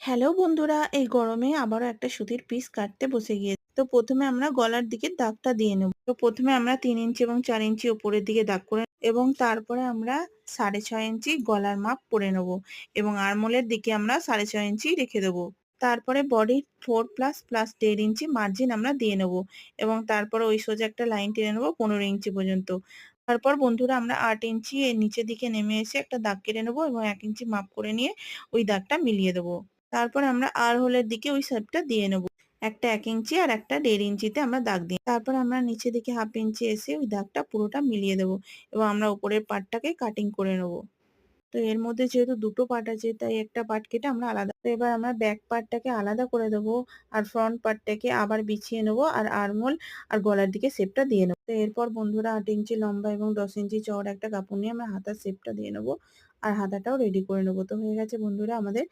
Hello বন্ধুরা, এই গরমে আবারও একটা সুতির পিস কাটতে বসে গিয়েছি। তো প্রথমে আমরা গলার দিকে দাগটা দিয়ে নেব। তো প্রথমে আমরা 3 ইঞ্চি এবং 4 ইঞ্চি উপরের দিকে দাগ করে এবং তারপরে আমরা 6.5 ইঞ্চি গলার মাপ করে নেব এবং আরমোলের দিকে আমরা 6.5 ইঞ্চি রেখে দেবো। তারপরে বডির 4 প্লাস প্লাস 1.5 ইঞ্চি মার্জিন আমরা দিয়ে নেব এবং তারপরে ওই সোজা একটা লাইন টেনে নেবো 15 ইঞ্চি পর্যন্ত। তারপর বন্ধুরা আমরা 8 ইঞ্চি এর নিচের দিকে নেমে এসে একটা দাগ কেটে নেবো এবং 1 ইঞ্চি মাপ করে নিয়ে ওই দাগটা মিলিয়ে দেবো। তারপর আমরা আর হোলের দিকে ওই শেপটা দিয়ে নেব। একটা 1 ইঞ্চি আর একটা 1.5 ইঞ্চিতে আমরা দাগ দিই। তারপর আমরা নিচে দিকে 1/2 ইঞ্চি এসে ওই দাগটা পুরোটা মিলিয়ে দেবো এবং আমরা উপরের পার্টটাকে কাটিং করে নেব। তো এর মধ্যে যেহেতু দুটো পার্ট আছে তাই একটা পার্ট কেটে আমরা আলাদা, তো এবার আমরা ব্যাক পার্টটাকে আলাদা করে দেবো আর ফ্রন্ট পার্টটাকে আবার বিছিয়ে নেবো আর আরমোল আর গলার দিকে শেপটা দিয়ে নেবো। তো এরপর বন্ধুরা 8 ইঞ্চি লম্বা এবং 10 ইঞ্চি চওড়া একটা কাপড় নিয়ে আমরা হাতার শেপটা দিয়ে নেবো আর হাতাটাও রেডি করে নেবো। তো হয়ে গেছে বন্ধুরা আমাদের